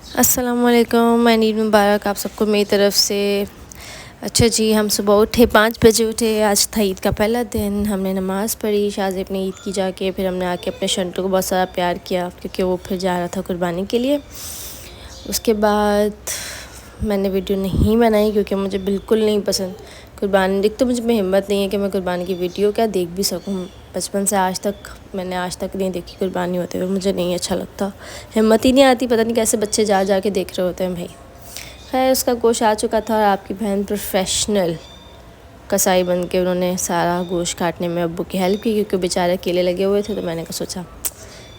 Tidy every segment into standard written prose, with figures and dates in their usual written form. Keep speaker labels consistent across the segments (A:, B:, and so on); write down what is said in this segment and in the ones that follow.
A: अस्सलामुअलैकुम, मैं ईद मुबारक आप सबको मेरी तरफ़ से। अच्छा जी, हम सुबह उठे 5 बजे उठे। आज था ईद का पहला दिन। हमने नमाज़ पढ़ी शाज़ अपने ईद की जाके। फिर हमने आके अपने शंटू को बहुत सारा प्यार किया क्योंकि वो फिर जा रहा था कुर्बानी के लिए। उसके बाद मैंने वीडियो नहीं बनाई क्योंकि मुझे बिल्कुल नहीं पसंद कुर्बानी। एक तो मुझ में हिम्मत नहीं है कि मैं कुर्बानी की वीडियो क्या देख भी सकूँ। बचपन से आज तक मैंने नहीं देखी कुर्बानी होते हुए, मुझे नहीं अच्छा लगता, हिम्मत ही नहीं आती। पता नहीं कैसे बच्चे जा जा के देख रहे होते हैं भाई। खैर उसका गोश्त आ चुका था और आपकी बहन प्रोफेशनल कसाई बन के उन्होंने सारा गोश्त काटने में अब्बू की हेल्प की क्योंकि बेचारे अकेले लगे हुए थे। तो मैंने सोचा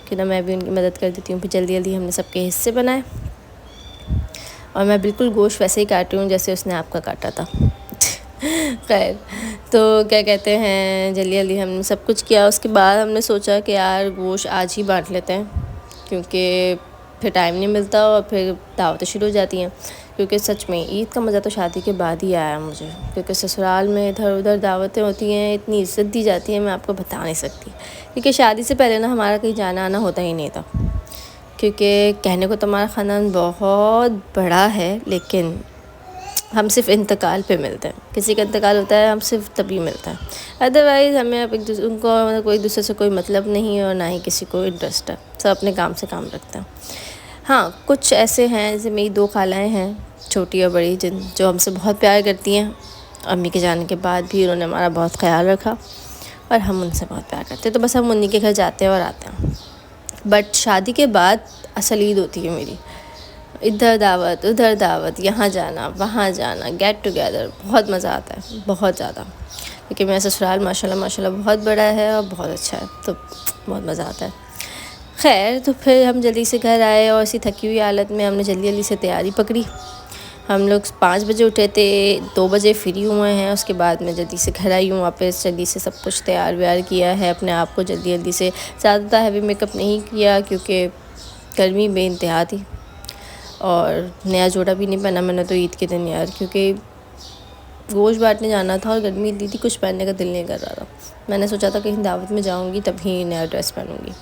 A: कि ना मैं भी उनकी मदद कर देती हूँ। फिर जल्दी जल्दी हमने सबके हिस्से बनाए और मैं बिल्कुल गोश्त वैसे ही काटी हूँ जैसे उसने आपका काटा था। खैर तो क्या कहते हैं, जल्दी जल्दी हमने सब कुछ किया। उसके बाद हमने सोचा कि यार गोश्त आज ही बांट लेते हैं क्योंकि फिर टाइम नहीं मिलता और फिर दावतें शुरू हो जाती हैं। क्योंकि सच में ईद का मज़ा तो शादी के बाद ही आया मुझे, क्योंकि ससुराल में इधर उधर दावतें होती हैं, इतनी इज़्ज़त दी जाती है, मैं आपको बता नहीं सकती। क्योंकि शादी से पहले ना हमारा कहीं जाना आना होता ही नहीं था। क्योंकि कहने को तो हमारा ख़ानदान बहुत बड़ा है, लेकिन हम सिर्फ इंतकाल पे मिलते हैं। किसी का इंतकाल होता है हम सिर्फ तभी मिलता है, अदरवाइज़ हमें अब उनको मतलब कोई दूसरे से कोई मतलब नहीं है और ना ही किसी को इंटरेस्ट है। सब अपने काम से काम रखते हैं। हाँ, कुछ ऐसे हैं जैसे मेरी 2 खालाएँ हैं, छोटी और बड़ी, जो हमसे बहुत प्यार करती हैं। अम्मी के जाने के बाद भी उन्होंने हमारा बहुत ख्याल रखा और हम उनसे बहुत प्यार करते हैं। तो बस हम उन्हीं के घर जाते हैं और आते हैं। बट शादी के बाद असल ईद होती है मेरी। इधर दावत उधर दावत, यहाँ जाना वहाँ जाना, गेट टुगेदर, बहुत मज़ा आता है, बहुत ज़्यादा। क्योंकि मेरा ससुराल माशाल्लाह बहुत बड़ा है और बहुत अच्छा है, तो बहुत मज़ा आता है। खैर तो फिर हम जल्दी से घर आए और ऐसी थकी हुई हालत में हमने जल्दी जल्दी से तैयारी पकड़ी। हम लोग 5 बजे उठे थे, 2 बजे फ्री हुए हैं। उसके बाद मैं जल्दी से घर आई हूँ वापस, जल्दी से सब कुछ तैयार व्यार किया है अपने आप को जल्दी जल्दी से। ज़्यादा हैवी मेकअप नहीं किया क्योंकि गर्मी बेइंतहा थी और नया जोड़ा भी नहीं पहना मैंने तो ईद के दिन यार, क्योंकि गोश्त बांटने जाना था और गर्मी इतनी थी, कुछ पहनने का दिल नहीं कर रहा था। मैंने सोचा था कहीं दावत में जाऊँगी तभी नया ड्रेस पहनूँगी।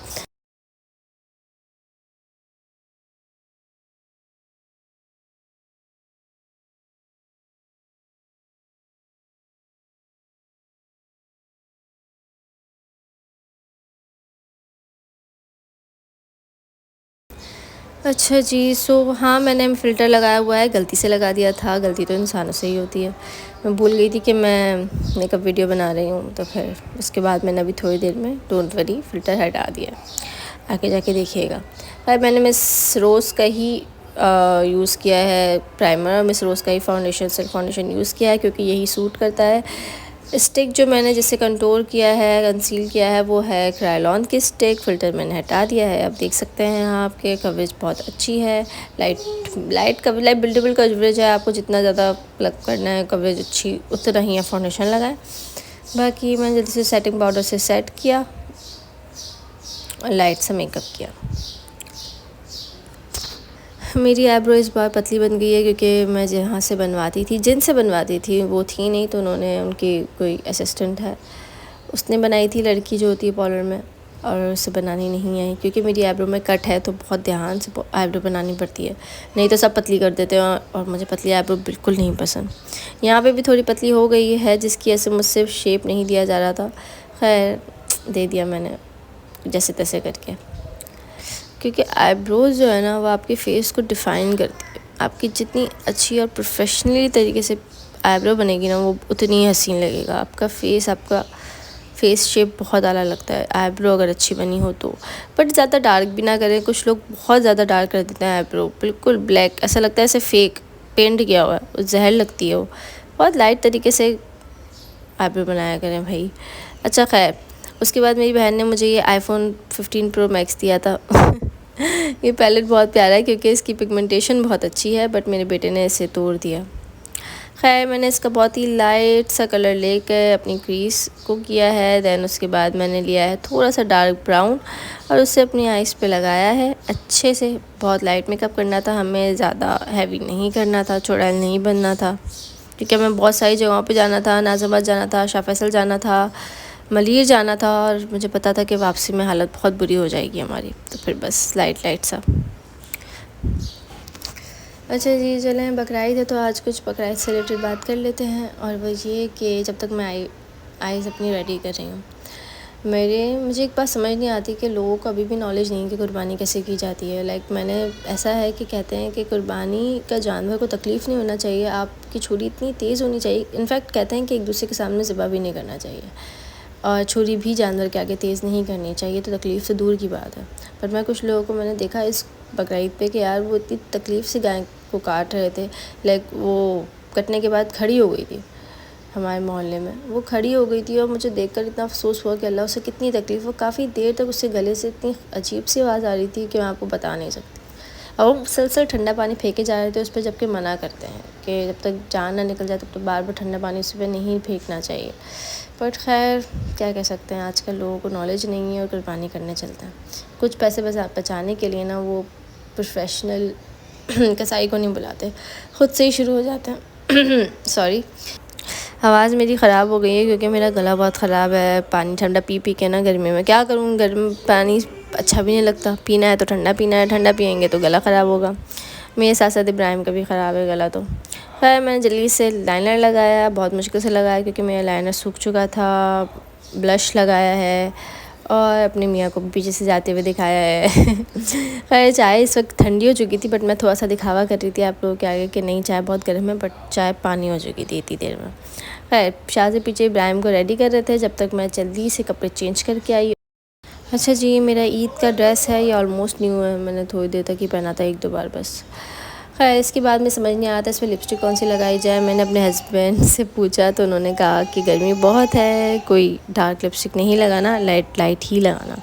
A: अच्छा जी, सो हाँ, मैंने फ़िल्टर लगाया हुआ है, गलती से लगा दिया था। गलती तो इंसानों से ही होती है। मैं भूल गई थी कि मैं मेकअप वीडियो बना रही हूँ, तो फिर उसके बाद मैंने अभी थोड़ी देर में डोंट वरी फ़िल्टर हटा दिया। आगे जाके देखिएगा। भाई मैंने मिस रोज़ का ही यूज़ किया है प्राइमर, मिस रोज़ का ही सिल्क फाउंडेशन यूज़ किया है क्योंकि यही सूट करता है। स्टिक जो मैंने जिससे कंटूर किया है, कंसील किया है, वो है क्रायोलॉन की स्टिक। फ़िल्टर मैंने हटा दिया है। आप देख सकते हैं आपके कवरेज बहुत अच्छी है। लाइट बिल्डेबल कवरेज है। आपको जितना ज़्यादा प्लग करना है कवरेज अच्छी, उतना ही आप फाउंडेशन लगाएं। बाकी मैंने जल्दी से सेटिंग पाउडर से सेट किया और लाइट सा मेकअप किया। मेरी आईब्रो इस बार पतली बन गई है क्योंकि मैं जहाँ से बनवाती थी, जिनसे बनवाती थी वो थी नहीं, तो उन्होंने, उनकी कोई असिस्टेंट है, उसने बनाई थी, लड़की जो होती है पार्लर में, और उससे बनानी नहीं आई क्योंकि मेरी आईब्रो में कट है तो बहुत ध्यान से आईब्रो बनानी पड़ती है, नहीं तो सब पतली कर देते हैं और मुझे पतली आईब्रो बिल्कुल नहीं पसंद। यहाँ पे भी थोड़ी पतली हो गई है जिसकी वजह से मुझसे शेप नहीं दिया जा रहा था। खैर दे दिया मैंने जैसे तैसे करके, क्योंकि आईब्रोज़ जो है ना वो आपके फेस को डिफ़ाइन करती है। आपकी जितनी अच्छी और प्रोफेशनली तरीके से आईब्रो बनेगी ना, वो उतनी ही हसीन लगेगा। आपका फेस शेप बहुत आला लगता है आईब्रो अगर अच्छी बनी हो तो। बट ज़्यादा डार्क भी ना करें, कुछ लोग बहुत ज़्यादा डार्क कर देते हैं आईब्रो, बिल्कुल ब्लैक, ऐसा लगता है ऐसे फेक पेंट किया हुआ है, जहर लगती है वो। बहुत लाइट तरीके से आईब्रो बनाया करें भाई। अच्छा खैर, उसके बाद मेरी बहन ने मुझे ये आईफोन 15 प्रो मैक्स दिया था। ये पैलेट बहुत प्यारा है क्योंकि इसकी पिगमेंटेशन बहुत अच्छी है, बट मेरे बेटे ने इसे तोड़ दिया। खैर मैंने इसका बहुत ही लाइट सा कलर लेकर अपनी क्रीज को किया है। दैन उसके बाद मैंने लिया है थोड़ा सा डार्क ब्राउन और उससे अपनी आइज़ पे लगाया है अच्छे से। बहुत लाइट मेकअप करना था हमें, ज़्यादा हैवी नहीं करना था, चुड़ैल नहीं बनना था, क्योंकि हमें बहुत सारी जगहों पे जाना था। नाज़िमाबाद जाना था, शाह फैसल जाना था, मलीर जाना था, और मुझे पता था कि वापसी में हालत बहुत बुरी हो जाएगी हमारी, तो फिर बस लाइट सा। अच्छा जी, चलें बकरीद है तो आज कुछ बकरीद से रिलेटेड बात कर लेते हैं। और वो ये कि जब तक मैं आइज़ अपनी रेडी कर रही हूँ, मुझे एक बात समझ नहीं आती कि लोगों को अभी भी नॉलेज नहीं है कि कुर्बानी कैसे की जाती है। मैंने ऐसा है कि कहते हैं कि कुर्बानी का जानवर को तकलीफ़ नहीं होना चाहिए, आपकी छुरी इतनी तेज़ होनी चाहिए। इनफैक्ट कहते हैं कि एक दूसरे के सामने ज़िबा भी नहीं करना चाहिए और छुरी भी जानवर के आगे तेज़ नहीं करनी चाहिए, तो तकलीफ़ से दूर की बात है। पर मैं कुछ लोगों को मैंने देखा इस बकरीद पे कि यार वो इतनी तकलीफ़ से गाय को काट रहे थे। वो कटने के बाद खड़ी हो गई थी हमारे मोहल्ले में, वो खड़ी हो गई थी और मुझे देखकर इतना अफसोस हुआ कि अल्लाह उसे कितनी तकलीफ़। वो काफ़ी देर तक उससे गले से इतनी अजीब सी आवाज़ आ रही थी कि मैं आपको बता नहीं सकती। और वो मुसलसल ठंडा पानी फेंके जा रहे थे उस पर, जबकि मना करते हैं कि जब तक जान ना निकल जाए तब तो बार बार ठंडा पानी उस पर नहीं फेंकना चाहिए। बट खैर क्या कह सकते हैं, आजकल लोगों को नॉलेज नहीं है और कुर्बानी करने चलते हैं। कुछ पैसे बचाने के लिए ना वो प्रोफेशनल कसाई को नहीं बुलाते, ख़ुद से ही शुरू हो जाते हैं। सॉरी, आवाज़ मेरी ख़राब हो गई है क्योंकि मेरा गला बहुत ख़राब है। पानी ठंडा पी पी के ना गर्मी में क्या करूँ, गर्म पानी अच्छा भी नहीं लगता, पीना है तो ठंडा पीना है, ठंडा पियेंगे तो गला ख़राब होगा। मेरे साथ साथ इब्राहिम का भी ख़राब है गला। तो खैर मैंने जल्दी से लाइनर लगाया, बहुत मुश्किल से लगाया क्योंकि मेरा लाइनर सूख चुका था। ब्लश लगाया है और अपने मियाँ को भी पीछे से जाते हुए दिखाया है। खैर चाय इस वक्त ठंडी हो चुकी थी, बट मैं थोड़ा सा दिखावा कर रही थी आप लोगों के आगे कि नहीं चाय बहुत गर्म है, बट चाय पानी हो चुकी थी इतनी देर में। खैर शाह से पीछे इब्राहिम को रेडी कर रहे थे, जब तक मैं जल्दी से कपड़े चेंज करके आई। अच्छा जी, मेरा ईद का ड्रेस है, ये ऑलमोस्ट न्यू है, मैंने थोड़ी देर तक ही पहना था, 1-2 बार बस। खैर इसके बाद में समझ नहीं आता इसमें लिपस्टिक कौन सी लगाई जाए। मैंने अपने हस्बैंड से पूछा तो उन्होंने कहा कि गर्मी बहुत है, कोई डार्क लिपस्टिक नहीं लगाना, लाइट ही लगाना।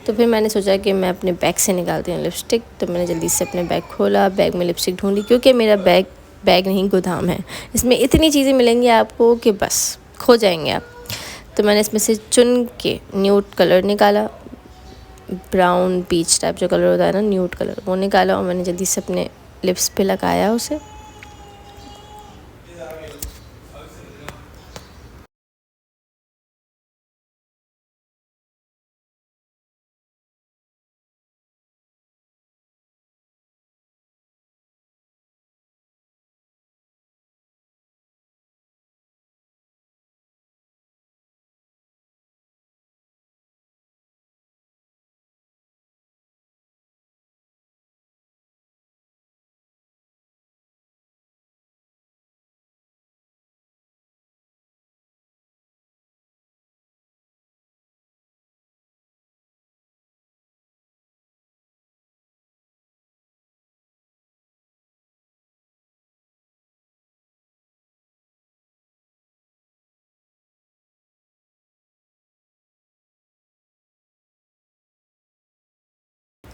A: तो फिर मैंने सोचा कि मैं अपने बैग से निकालती हूँ लिपस्टिक। तो मैंने जल्दी से अपने बैग खोला, बैग में लिपस्टिक ढूंढी क्योंकि मेरा बैग नहीं गोदाम है, इसमें इतनी चीज़ें मिलेंगी आपको कि बस खो जाएंगे आप। तो मैंने इसमें से चुन के न्यूड कलर निकाला, ब्राउन पीच टाइप जो कलर होता है ना, न्यूड कलर, वो निकाला और मैंने जल्दी से अपने लिप्स पे लगाया उसे।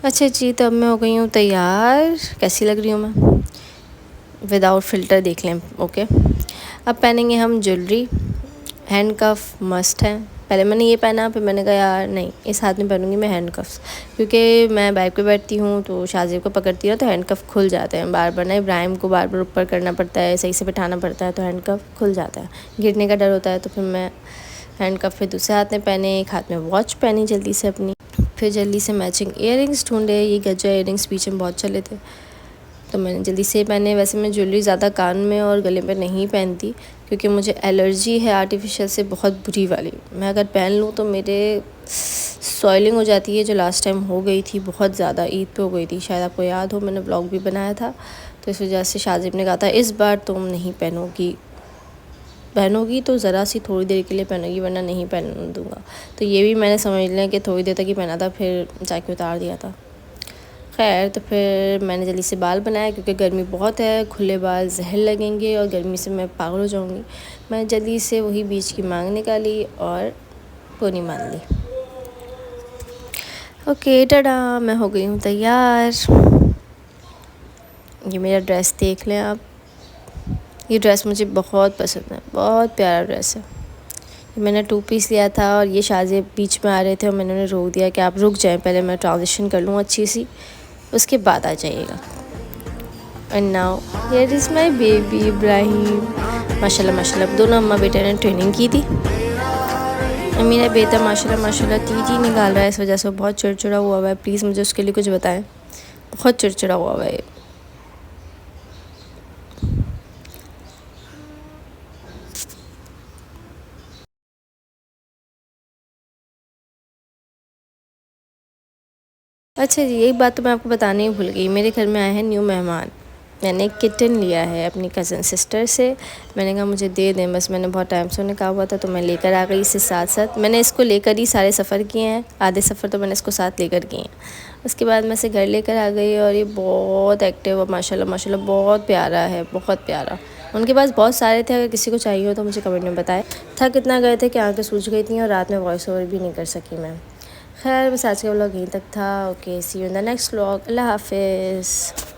A: अच्छा जी, तो अब मैं हो गई हूँ तैयार। कैसी लग रही हूँ मैं? विदाउट फ़िल्टर देख लें, ओके। अब पहनेंगे हम ज्वेलरी, हैंड कफ मस्ट है। पहले मैंने ये पहना, फिर मैंने कहा यार नहीं, इस हाथ में पहनूंगी मैं हैंड कफ्स, क्योंकि मैं बाइक पे बैठती हूँ तो शाहज़ेब को पकड़ती हूँ तो हैंड कफ खुल जाते हैं बार बार ना। इब्राहिम को बार बार ऊपर करना पड़ता है, सही से बिठाना पड़ता है, तो हैंड कफ खुल जाता है, गिरने का डर होता है। तो फिर मैं हैंड कफ फिर दूसरे हाथ में पहने, एक हाथ में वॉच पहनी जल्दी से अपनी, फिर जल्दी से मैचिंग इयररिंग्स ढूंढे। ये गज्जा इयररिंग्स बीच में बहुत चले थे तो मैंने जल्दी से पहने। वैसे मैं ज्वेलरी ज़्यादा कान में और गले में नहीं पहनती क्योंकि मुझे एलर्जी है आर्टिफिशियल से बहुत बुरी वाली। मैं अगर पहन लूँ तो मेरे सॉइलिंग हो जाती है, जो लास्ट टाइम हो गई थी बहुत ज़्यादा, ईद पे हो गई थी, शायद आपको याद हो, मैंने ब्लॉग भी बनाया था। तो इस वजह से शाहज़ेब ने कहा था इस बार तुम नहीं पहनोगी तो ज़रा सी थोड़ी देर के लिए पहनोगी, वरना नहीं पहन दूँगा। तो ये भी मैंने समझ लिया कि थोड़ी देर तक ही पहना था, फिर जाके उतार दिया था। खैर तो फिर मैंने जल्दी से बाल बनाया क्योंकि गर्मी बहुत है, खुले बाल जहर लगेंगे और गर्मी से मैं पागल हो जाऊंगी। मैं जल्दी से वही बीच की मांग निकाली और पोनी बांध ली। ओके टाटा, मैं हो गई हूँ तैयार। ये मेरा ड्रेस देख लें आप, ये ड्रेस मुझे बहुत पसंद है, बहुत प्यारा ड्रेस है। ये मैंने 2 पीस लिया था और ये शाहज़ेब बीच में आ रहे थे और मैंने उन्हें रोक दिया कि आप रुक जाएं, पहले मैं ट्रांजिशन कर लूँ अच्छी सी, उसके बाद आ जाइएगा। And now here is my baby Ibrahim. माशाल्लाह माशाल्लाह, दोनों अम्मा बेटे ने ट्रेनिंग की थी। मेरा बेटा माशाल्लाह टीटी निकाल रहा है, इस वजह से वो बहुत चिड़चिड़ा हुआ है। प्लीज़ मुझे उसके लिए कुछ बताएं, बहुत चिड़चिड़ा हुआ है। अच्छा जी, एक बात तो मैं आपको बताने ही भूल गई, मेरे घर में आए हैं न्यू मेहमान। मैंने एक किटन लिया है अपनी कज़न सिस्टर से। मैंने कहा मुझे दे दें, बस मैंने बहुत टाइम से उन्हें कहा हुआ था, तो मैं लेकर आ गई इसे साथ-साथ। मैंने इसको लेकर ही सारे सफ़र किए हैं, आधे सफ़र तो मैंने इसको साथ लेकर किए हैं। उसके बाद मैं इसे घर लेकर आ गई और ये बहुत एक्टिव और माशाल्लाह माशाल्लाह बहुत प्यारा है, बहुत प्यारा। उनके पास बहुत सारे थे, अगर किसी को चाहिए हो तो मुझे कमेंट में बताएँ। थक इतना गए थे कि आँखें सूज गई थी और रात में वॉइस ओवर भी नहीं कर सकी मैं। खैर बस आज का व्लॉग यहीं तक था। Okay, see you in the next vlog. अल्लाह हाफ़िज़।